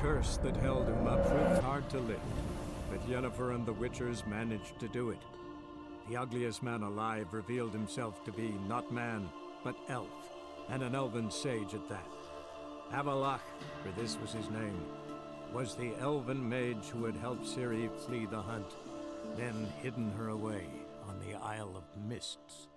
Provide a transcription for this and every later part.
curse that held him up proved hard to lift, but Yennefer and the Witchers managed to do it. The ugliest man alive revealed himself to be not man, but elf, and an elven sage at that. Avalach, for this was his name, was the elven mage who had helped Ciri flee the hunt, then hidden her away on the Isle of Mists.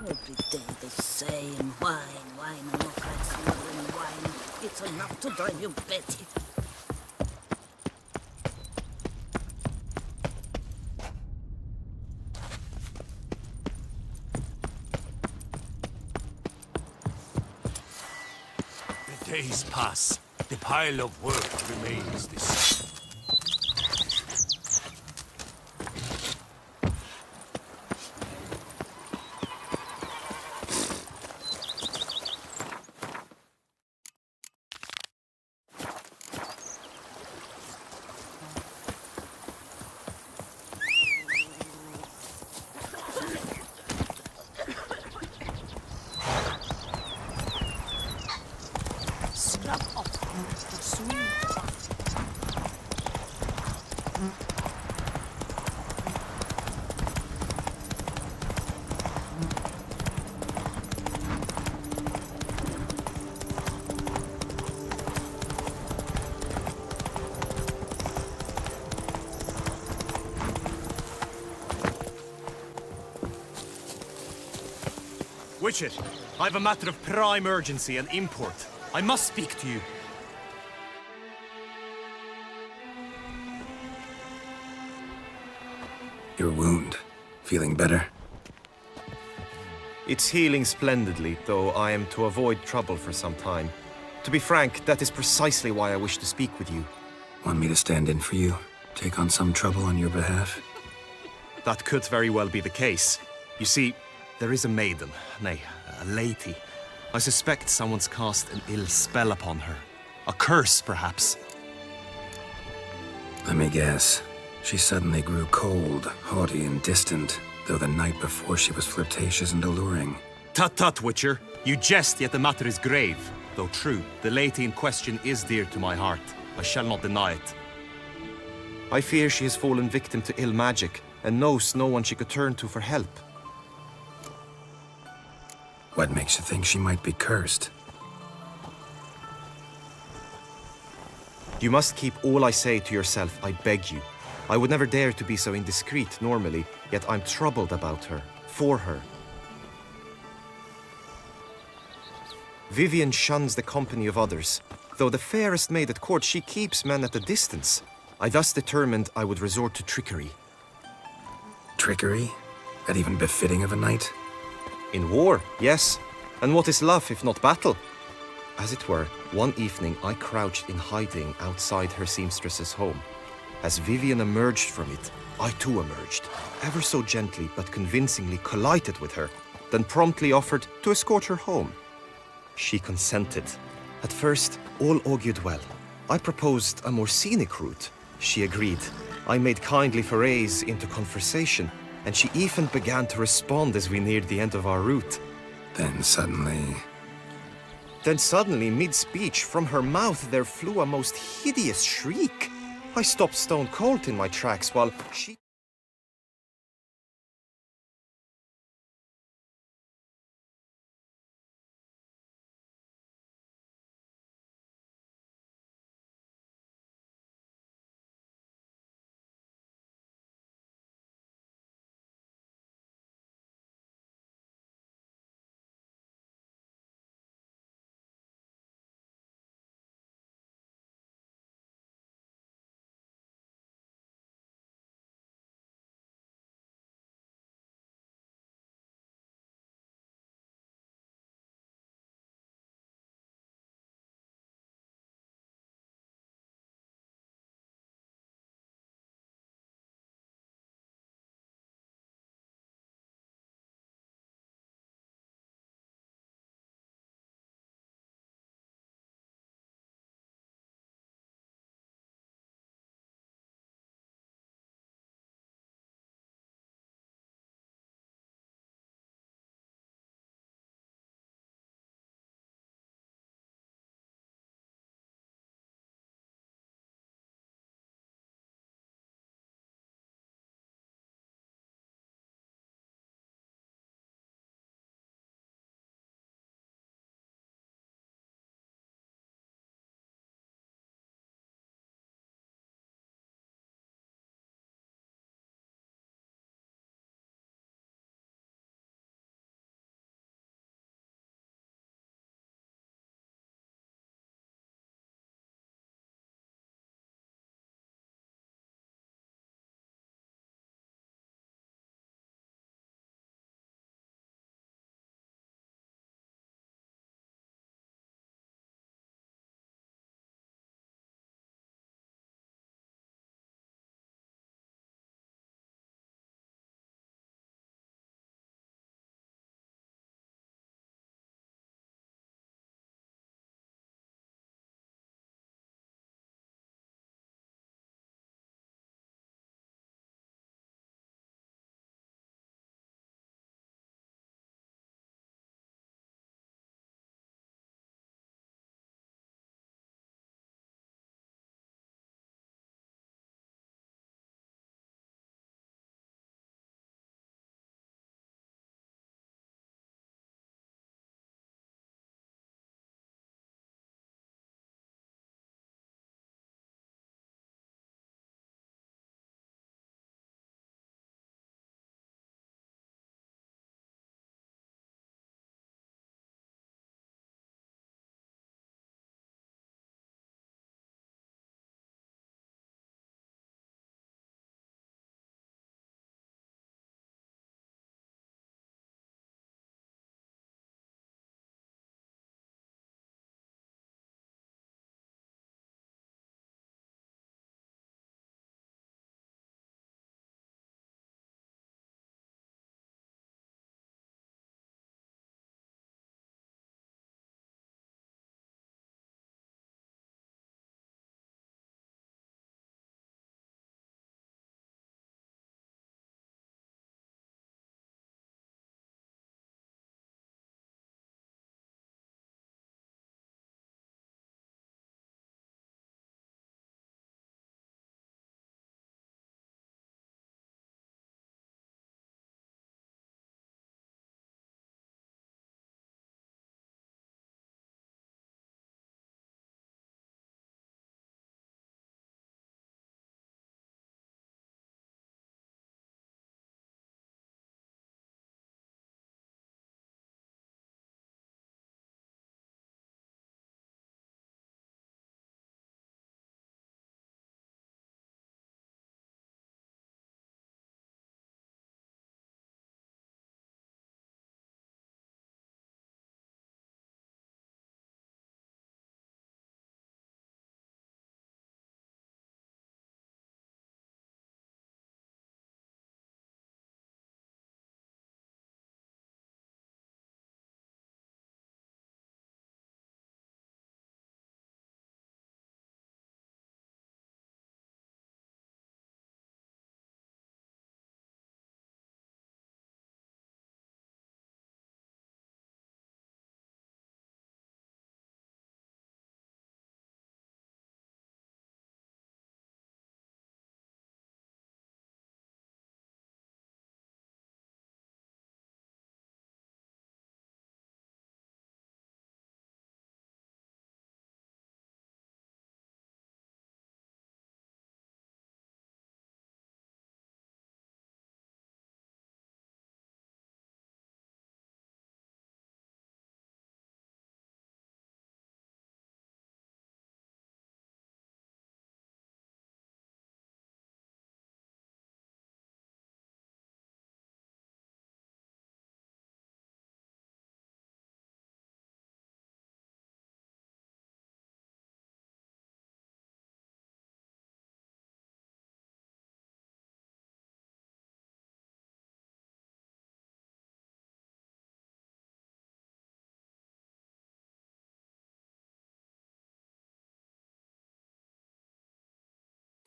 Every day the same. Wine, and more kinds of smuggling wine. It's enough to drive you batty. The days pass. The pile of work remains the same. Witcher, I have a matter of prime urgency and import. I must speak to you. Your wound. Feeling better? It's healing splendidly, though I am to avoid trouble for some time. To be frank, that is precisely why I wish to speak with you. Want me to stand in for you? Take on some trouble on your behalf? That could very well be the case. You see, there is a maiden, nay, a lady. I suspect someone's cast an ill spell upon her. A curse, perhaps. Let me guess. She suddenly grew cold, haughty, and distant, though the night before she was flirtatious and alluring. Tut tut, Witcher. You jest, yet the matter is grave. Though true, the lady in question is dear to my heart. I shall not deny it. I fear she has fallen victim to ill magic, and knows no one she could turn to for help. What makes you think she might be cursed? You must keep all I say to yourself, I beg you. I would never dare to be so indiscreet normally, yet I'm troubled about her, for her. Vivian shuns the company of others. Though the fairest maid at court, she keeps men at a distance. I thus determined I would resort to trickery. Trickery? That even befitting of a knight? In war, yes. And what is love if not battle? As it were, one evening I crouched in hiding outside her seamstress's home. As Vivian emerged from it, I too emerged, ever so gently but convincingly collided with her, then promptly offered to escort her home. She consented. At first, all augured well. I proposed a more scenic route. She agreed. I made kindly forays into conversation, and she even began to respond as we neared the end of our route. Then suddenly, mid-speech, from her mouth there flew a most hideous shriek. I stopped stone cold in my tracks while she...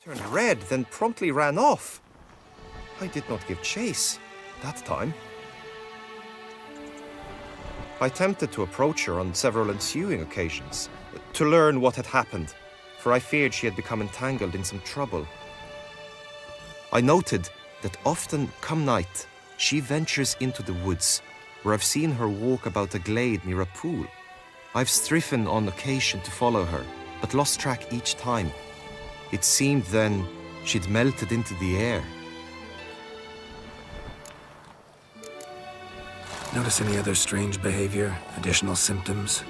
turned red, then promptly ran off. I did not give chase that time. I attempted to approach her on several ensuing occasions to learn what had happened, for I feared she had become entangled in some trouble. I noted that often, come night, she ventures into the woods, where I've seen her walk about a glade near a pool. I've striven on occasion to follow her, but lost track each time. It seemed then she'd melted into the air. Notice any other strange behavior, additional symptoms?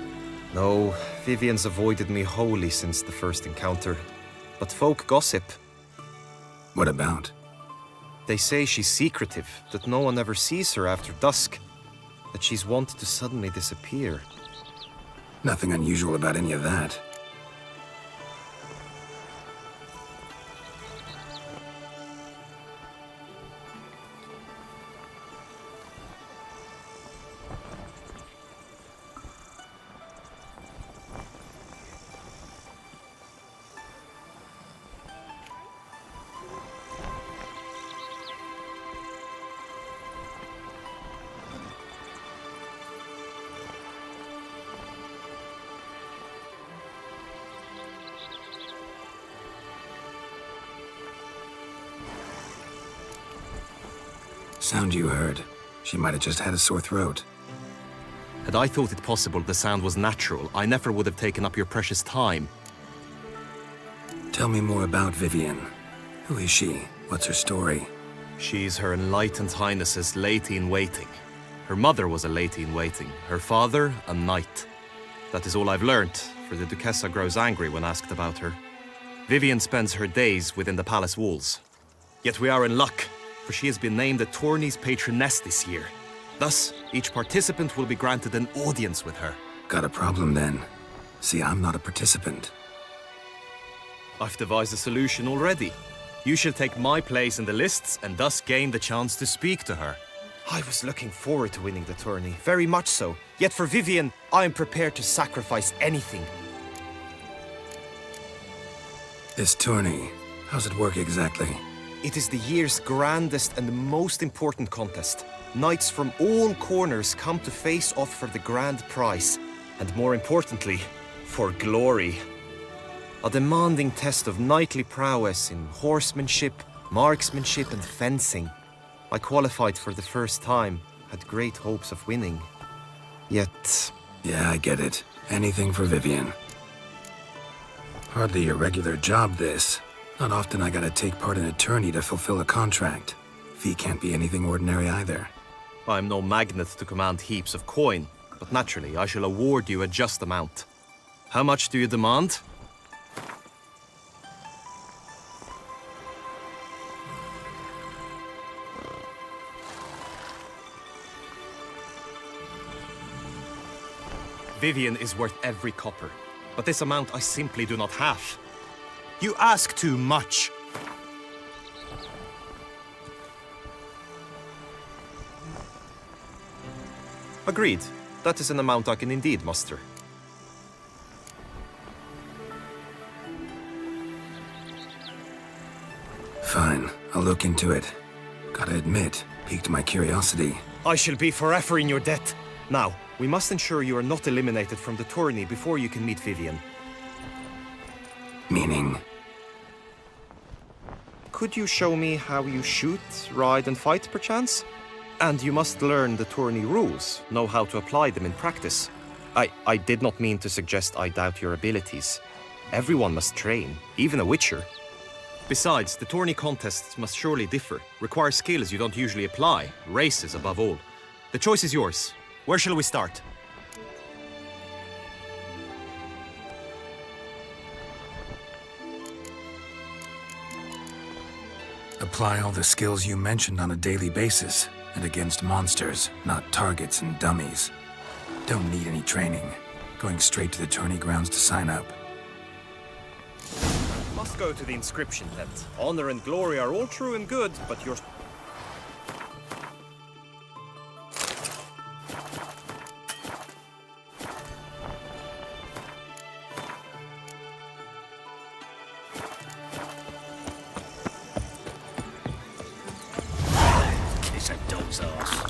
No, Vivian's avoided me wholly since the first encounter. But folk gossip. What about? They say she's secretive, that no one ever sees her after dusk, that she's wont to suddenly disappear. Nothing unusual about any of that. Sound you heard. She might have just had a sore throat. Had I thought it possible the sound was natural, I never would have taken up your precious time. Tell me more about Vivian. Who is she? What's her story? She's Her Enlightened Highness's lady-in-waiting. Her mother was a lady-in-waiting, her father a knight. That is all I've learnt, for the Duchessa grows angry when asked about her. Vivian spends her days within the palace walls. Yet we are in luck, for she has been named the tourney's patroness this year. Thus, each participant will be granted an audience with her. Got a problem then. See, I'm not a participant. I've devised a solution already. You shall take my place in the lists and thus gain the chance to speak to her. I was looking forward to winning the tourney, very much so. Yet for Vivian, I am prepared to sacrifice anything. This tourney, how's it work exactly? It is the year's grandest and most important contest. Knights from all corners come to face off for the grand prize. And more importantly, for glory. A demanding test of knightly prowess in horsemanship, marksmanship and fencing. I qualified for the first time, had great hopes of winning. Yet... Yeah, I get it. Anything for Vivian. Hardly a regular job, this. Not often I gotta take part in a tourney to fulfill a contract. Fee can't be anything ordinary either. I'm no magnet to command heaps of coin, but naturally I shall award you a just amount. How much do you demand? Vivian is worth every copper, but this amount I simply do not have. You ask too much. Agreed. That is an amount I can indeed muster. Fine, I'll look into it. Gotta admit, piqued my curiosity. I shall be forever in your debt. Now, we must ensure you are not eliminated from the tourney before you can meet Vivian. Meaning? Could you show me how you shoot, ride and fight, perchance? And you must learn the tourney rules, know how to apply them in practice. I did not mean to suggest I doubt your abilities. Everyone must train, even a witcher. Besides, the tourney contests must surely differ, require skills you don't usually apply, races above all. The choice is yours. Where shall we start? Apply all the skills you mentioned on a daily basis, and against monsters, not targets and dummies. Don't need any training. Going straight to the tourney grounds to sign up. Must go to the inscription tent. Honor and glory are all true and good, but your... dog's arse.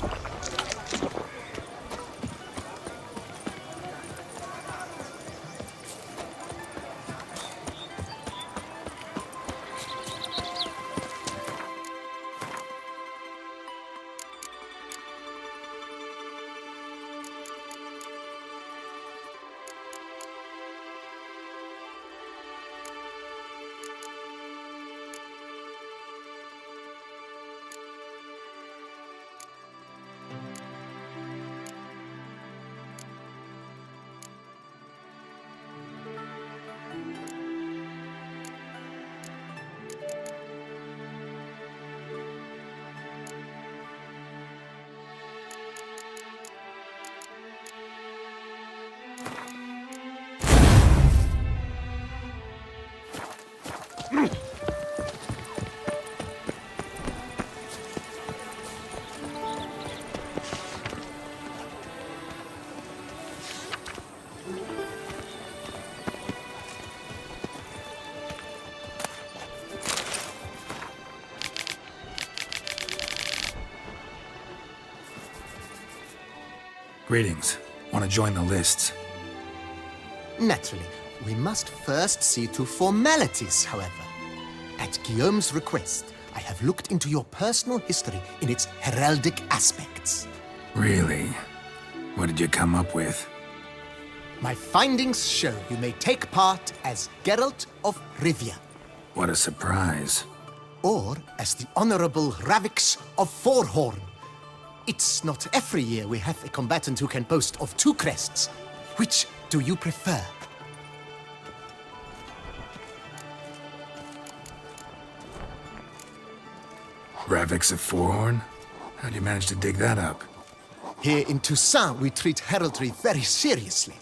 Greetings. Want to join the lists? Naturally, we must first see to formalities, however. At Guillaume's request, I have looked into your personal history in its heraldic aspects. Really? What did you come up with? My findings show you may take part as Geralt of Rivia, What a surprise. or as the Honorable Ravix of Forhorn. It's not every year we have a combatant who can boast of 2 crests. Which do you prefer? Ravix of Forhorn? How'd you manage to dig that up? Here in Toussaint, we treat heraldry very seriously.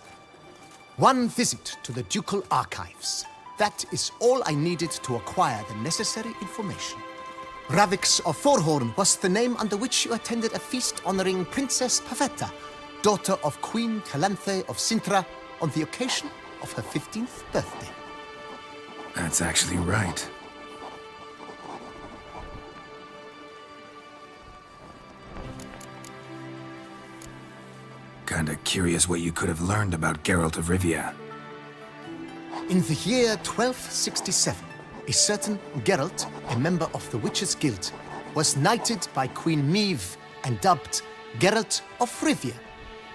One visit to the Ducal Archives. That is all I needed to acquire the necessary information. Ravix of Forhorn was the name under which you attended a feast honoring Princess Pavetta, daughter of Queen Calanthe of Sintra, on the occasion of her 15th birthday. That's actually right. Kinda curious what you could have learned about Geralt of Rivia. In the year 1267, a certain Geralt, a member of the Witches' Guild, was knighted by Queen Meve and dubbed Geralt of Rivia.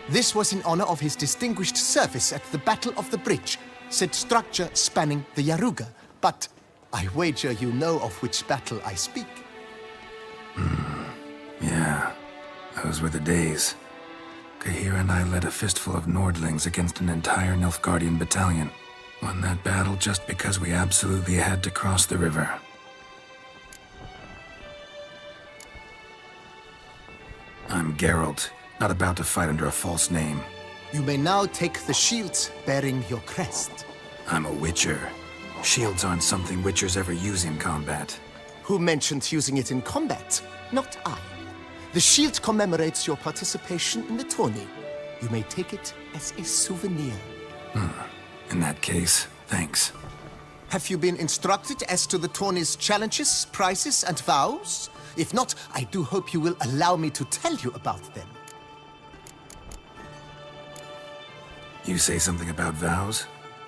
This was in honor of his distinguished service at the Battle of the Bridge, said structure spanning the Yaruga. But I wager you know of which battle I speak. Yeah, those were the days. Kahira and I led a fistful of Nordlings against an entire Nilfgaardian battalion. Won that battle just because we absolutely had to cross the river. I'm Geralt, not about to fight under a false name. You may now take the shield bearing your crest. I'm a Witcher. Shields aren't something Witchers ever use in combat. Who mentioned using it in combat? Not I. The shield commemorates your participation in the tourney. You may take it as a souvenir. In that case, thanks. Have you been instructed as to the tourney's challenges, prizes, and vows? If not, I do hope you will allow me to tell you about them. You say something about vows?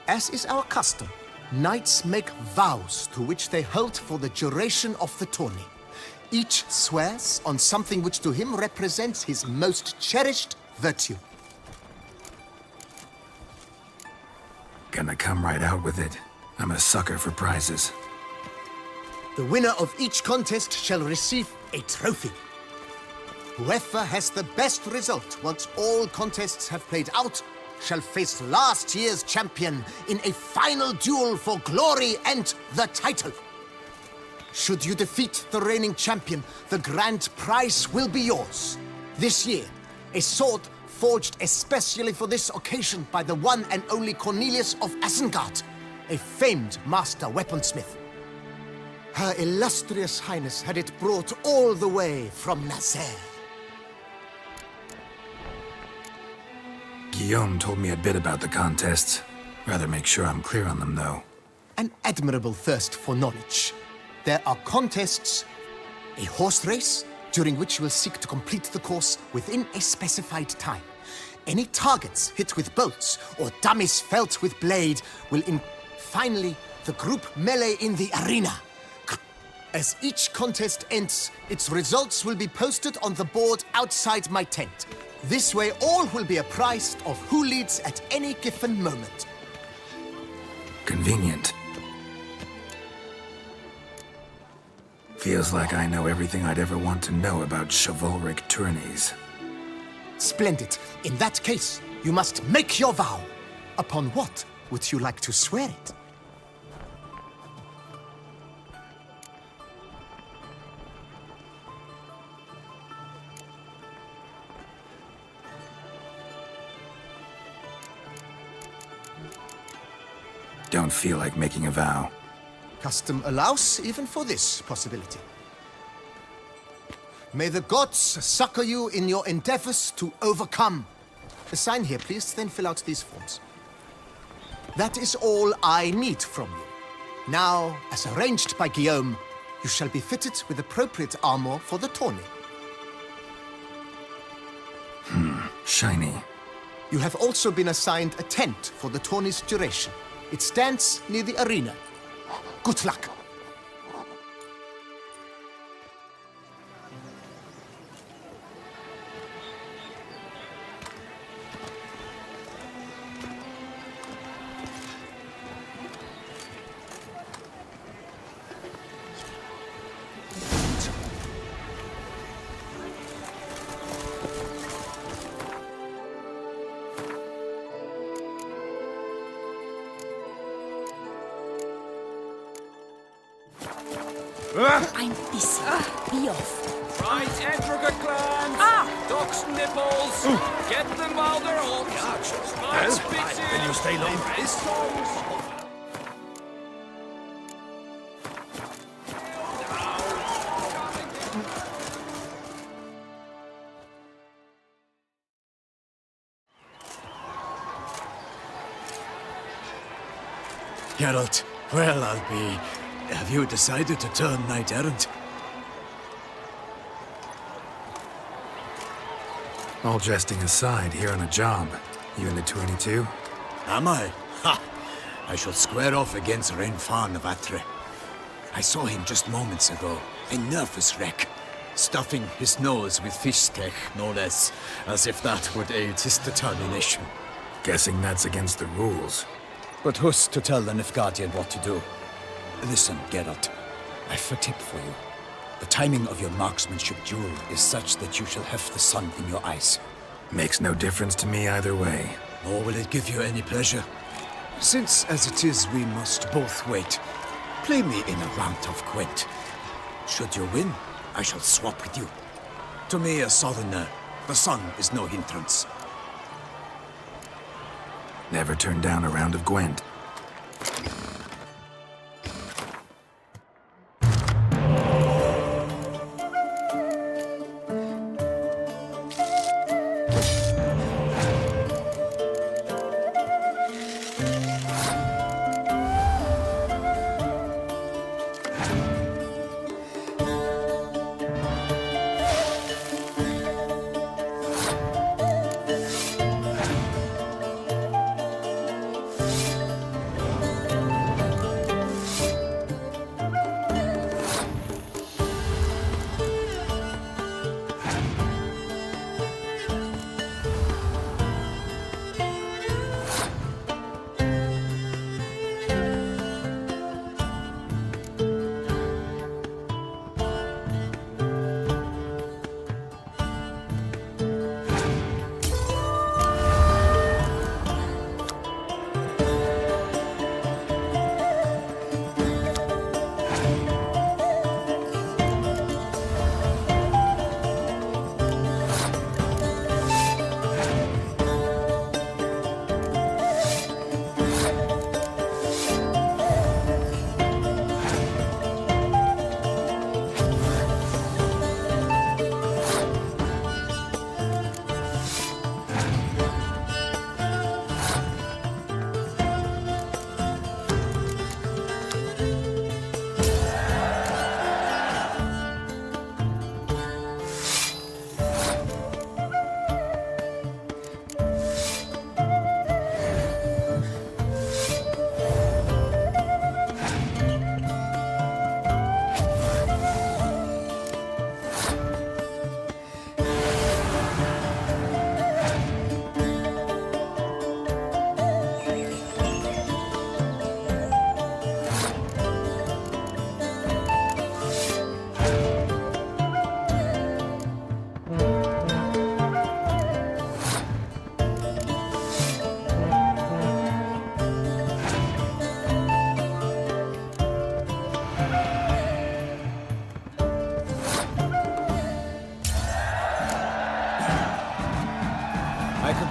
As is our custom, knights make vows to which they hold for the duration of the tourney. Each swears on something which to him represents his most cherished virtue. Gonna come right out with it. I'm a sucker for prizes. The winner of each contest shall receive a trophy. Whoever has the best result once all contests have played out shall face last year's champion in a final duel for glory and the title. Should you defeat the reigning champion, the grand prize will be yours. This year, a sword forged especially for this occasion by the one and only Cornelius of Isengard, a famed master weaponsmith. Her illustrious highness had it brought all the way from Nazaire. Guillaume told me a bit about the contests. Rather make sure I'm clear on them, though. An admirable thirst for knowledge. There are contests, a horse race, during which you will seek to complete the course within a specified time. Any targets hit with bolts or dummies felt with blade will finally the group melee in the arena. As each contest ends, its results will be posted on the board outside my tent. This way all will be apprised of who leads at any given moment. Convenient. Feels like I know everything I'd ever want to know about chivalric tourneys. Splendid. In that case, you must make your vow. Upon what would you like to swear it? Don't feel like making a vow. Custom allows even for this possibility. May the gods succor you in your endeavors to overcome. Sign here, please, then fill out these forms. That is all I need from you. Now, as arranged by Guillaume, you shall be fitted with appropriate armor for the tourney. Shiny. You have also been assigned a tent for the tourney's duration. It stands near the arena. Good luck. I'm busy. Be off. Right, Edrica clans! Ducks nipples! Get them while they're hot! Nice bitches! Will you stay long? Geralt, well, I'll be... Have you decided to turn knight-errant? All jesting aside, here on a job. You in the 22? Am I? Ha! I shall square off against Renfan of Atre. I saw him just moments ago, a nervous wreck, stuffing his nose with fish steak, no less, as if that would aid his determination. Guessing that's against the rules. But who's to tell the Nilfgaardian what to do? Listen, Geralt, I've a tip for you. The timing of your marksmanship duel is such that you shall have the sun in your eyes. Makes no difference to me either way. Nor will it give you any pleasure. Since, as it is, we must both wait, play me in a round of Gwent. Should you win, I shall swap with you. To me, a southerner, the sun is no hindrance. Never turn down a round of Gwent.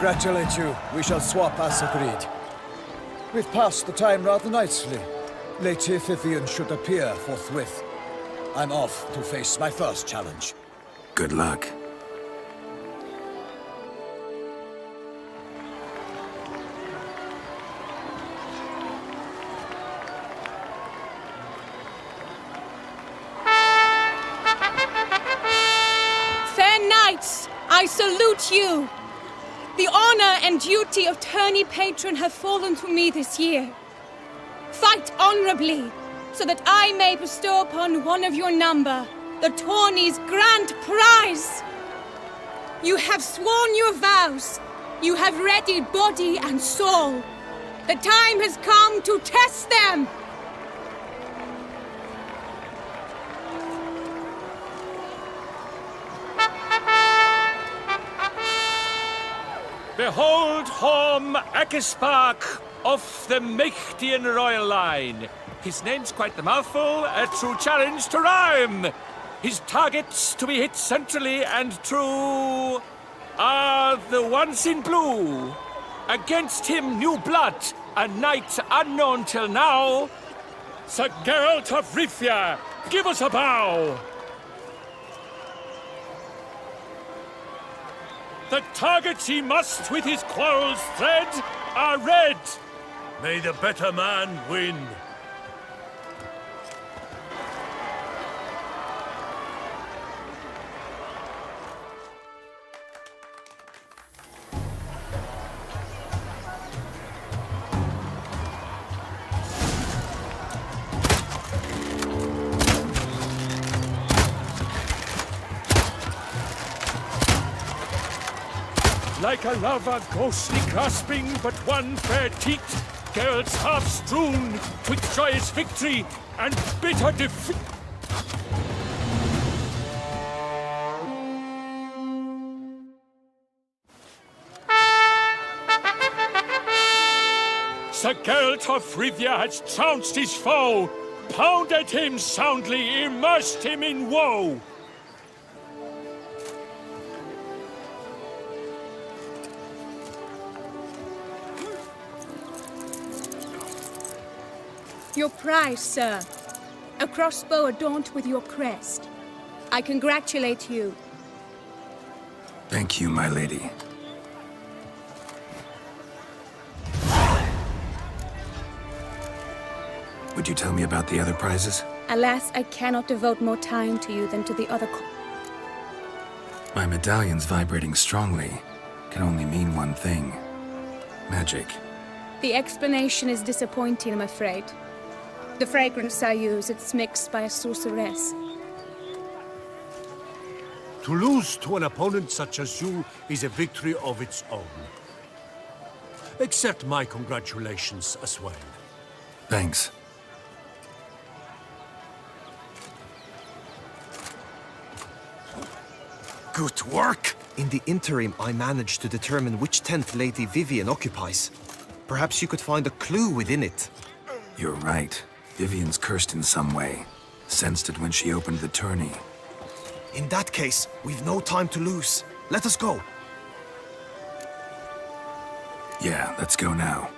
congratulate you. We shall swap as agreed. We've passed the time rather nicely. Lady Vivian should appear forthwith. I'm off to face my first challenge. Good luck. Fair knights, I salute you. The honor and duty of tourney patron have fallen to me this year. Fight honorably, so that I may bestow upon one of your number the tourney's grand prize. You have sworn your vows. You have readied body and soul. The time has come to test them. Behold Horm Akispark of the Mechtian royal line. His name's quite the mouthful, a true challenge to rhyme. His targets to be hit centrally and true are the ones in blue. Against him, new blood, a knight unknown till now. Sir Geralt of Rivia, give us a bow. The targets he must with his quarrels thread are red. May the better man win. Like a lover ghostly grasping but one fair teat, Geralt's half strewn with joyous victory and bitter defeat. Sir Geralt of Rivia has trounced his foe, pounded him soundly, immersed him in woe. Your prize, sir. A crossbow adorned with your crest. I congratulate you. Thank you, my lady. Would you tell me about the other prizes? Alas, I cannot devote more time to you than to the other My medallion's vibrating strongly. Can only mean one thing. Magic. The explanation is disappointing, I'm afraid. The fragrance I use, it's mixed by a sorceress. To lose to an opponent such as you is a victory of its own. Accept my congratulations as well. Thanks. Good work! In the interim, I managed to determine which tent Lady Vivian occupies. Perhaps you could find a clue within it. You're right. Vivian's cursed in some way. Sensed it when she opened the tourney. In that case, we've no time to lose. Let us go. Yeah, let's go now.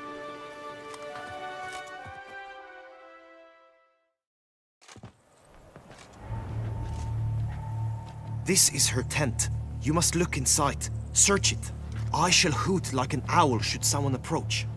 This is her tent. You must look inside. Search it. I shall hoot like an owl should someone approach.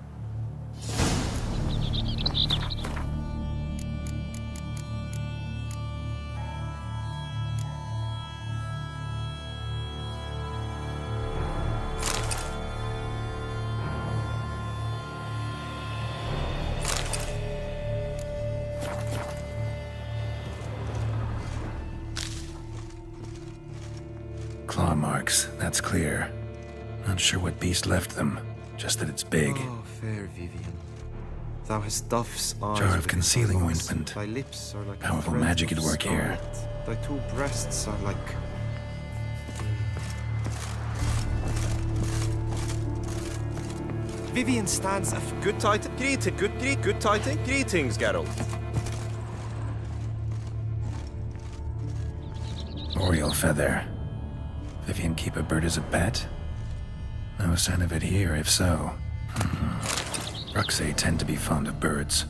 Claw marks, that's clear. Not sure what beast left them, just that it's big. Oh, fair Vivian. Thou hast dove's eyes. Jar of within concealing thy voice. ointment. Thy lips are like Powerful threads magic of at work here. scarlet. Thy two breasts are like... Vivian stands a Good tidings, good tidings, greetings, Geralt. Oriole feather. Vivian keep a bird as a pet? No sign of it here, if so. Ruxay tend to be fond of birds.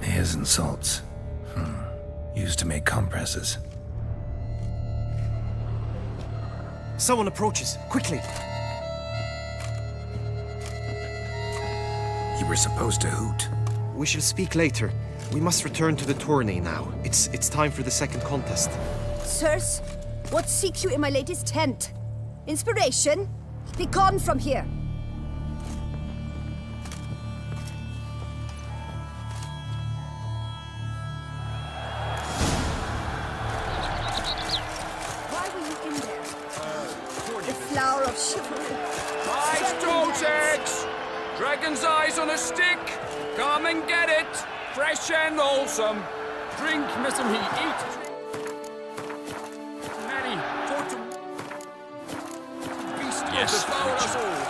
Hairs and salts. Used to make compresses. Someone approaches. Quickly! You were supposed to hoot. We shall speak later. We must return to the tourney now. It's time for the second contest. Sirs, what seek you in my lady's tent? Inspiration? Be gone from here. Why were you in there? The flower of chivalry. Nice toad eggs! Dragon's eyes on a stick! Come and get it! Fresh and wholesome! Drink, miss him, he eat! Many, totem... Beast Yes, to devour us all!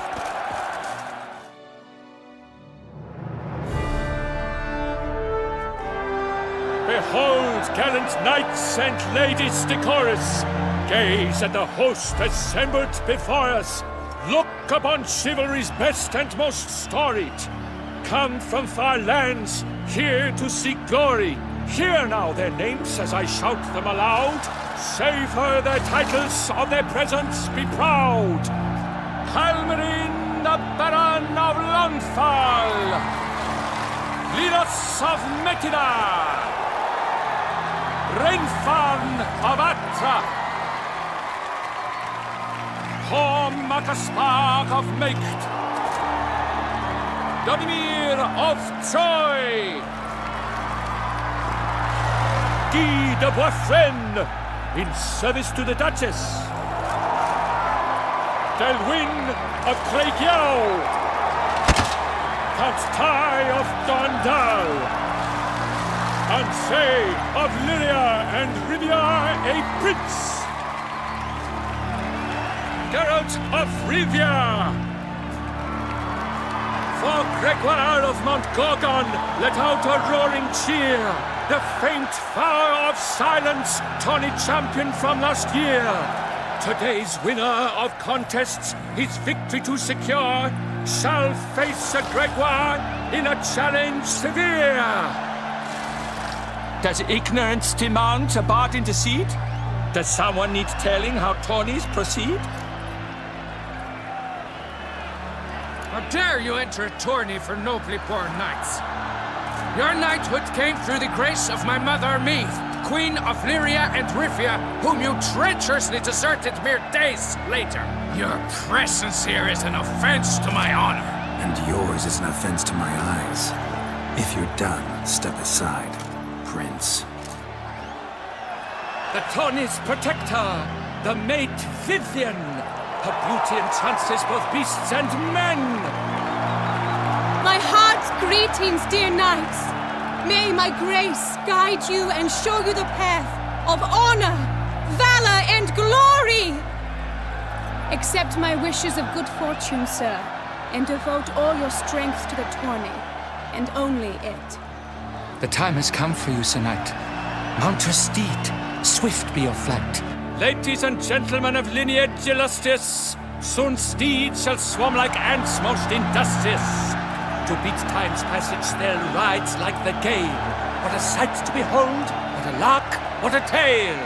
Behold, gallant knights and ladies decorous! Gaze at the host assembled before us! Look upon chivalry's best and most storied! Come from far lands, here to seek glory! Hear now their names as I shout them aloud! Savor their titles, of their presence be proud! Halmarin, the Baron of Lonfal! Linos of Metina! Renfarn of Atra! Horm Akaspar of Meikt! Donimir of Troy! Guy de Boisfren, in service to the Duchess! Delwyn of Craigyow! Count Tai of Dondal! Ansay of Lyria and Rivia a prince! Geralt of Rivia! For Gregoire of Mount Gorgon, let out a roaring cheer! The faint fire of silence, tourney champion from last year! Today's winner of contests, his victory to secure, shall face a Gregoire in a challenge severe! Does ignorance demand a bard intercede? Does someone need telling how tourneys proceed? How dare you enter a tourney for nobly born knights? Your knighthood came through the grace of my mother Meath, Queen of Lyria and Rivia, whom you treacherously deserted mere days later. Your presence here is an offense to my honor. And yours is an offense to my eyes. If you're done, step aside, Prince. The tourney's protector, the mate Vivian. Her beauty entrances both beasts and men. My heart's greetings, dear knights. May my grace guide you and show you the path of honor, valor, and glory. Accept my wishes of good fortune, sir, and devote all your strength to the tourney, and only it. The time has come for you, Sir Knight. Mount your steed. Swift be your flight. Ladies and gentlemen of lineage illustrious, soon steeds shall swarm like ants most industrious. To beat time's passage, they'll ride like the gale. What a sight to behold! What a lark! What a tale!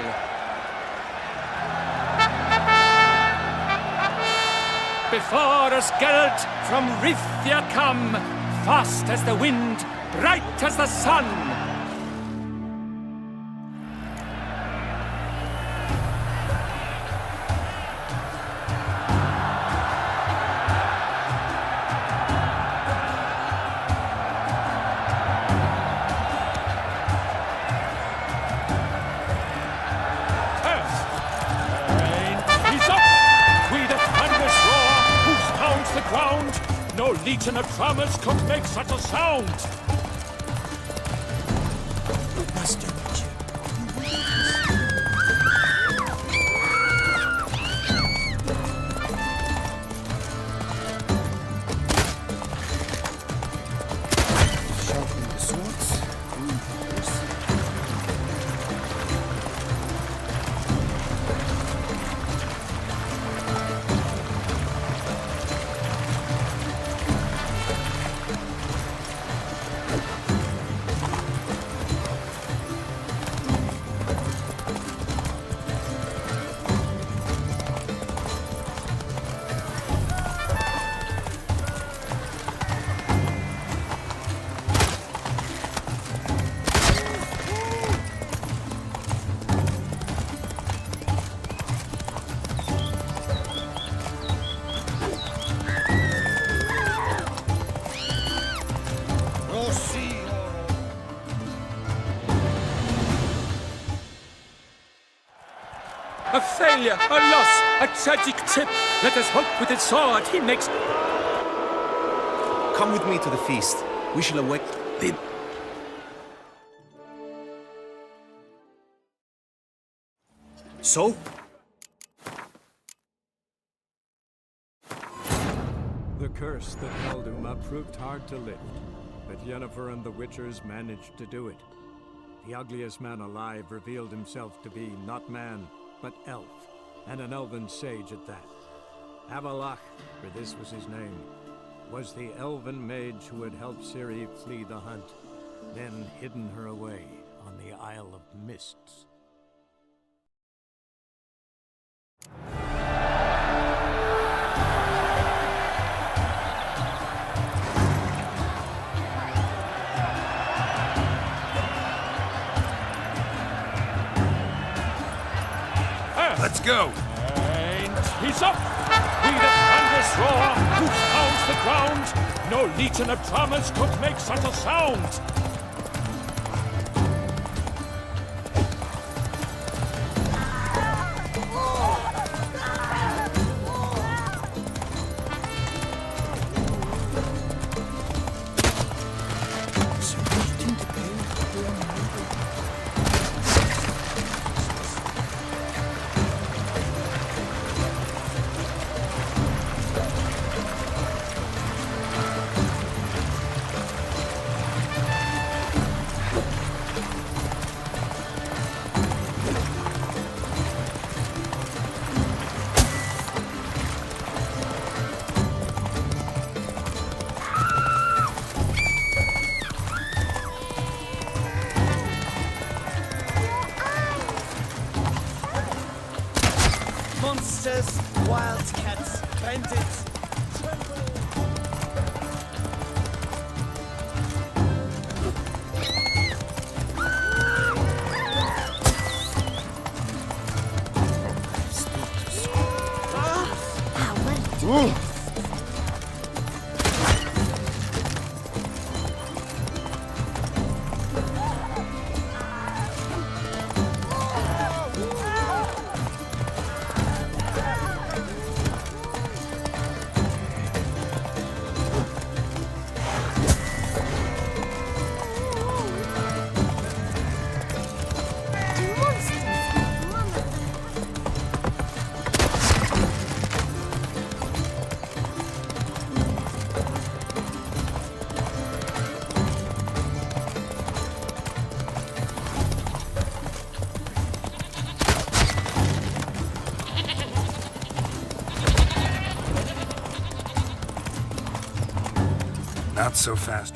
Before us Geralt from Rithia come, fast as the wind, bright as the sun. No legion of drummers could make such a sound! Master Richard. A failure, a loss, a tragic trip. Let us hope with his sword he makes... Come with me to the feast. We shall await... So? The curse that held Uma proved hard to lift, but Yennefer and the Witchers managed to do it. The ugliest man alive revealed himself to be not man, but elf, and an elven sage at that. Avalach, for this was his name, was the elven mage who had helped Ciri flee the hunt, then hidden her away on the Isle of Mists. Let's go! And he's up! We the thunderous roar, who pounds the ground! No legion of drummers could make such a sound! Monsters, wildcats, bandits. Not so fast.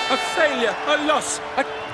A failure, a loss, a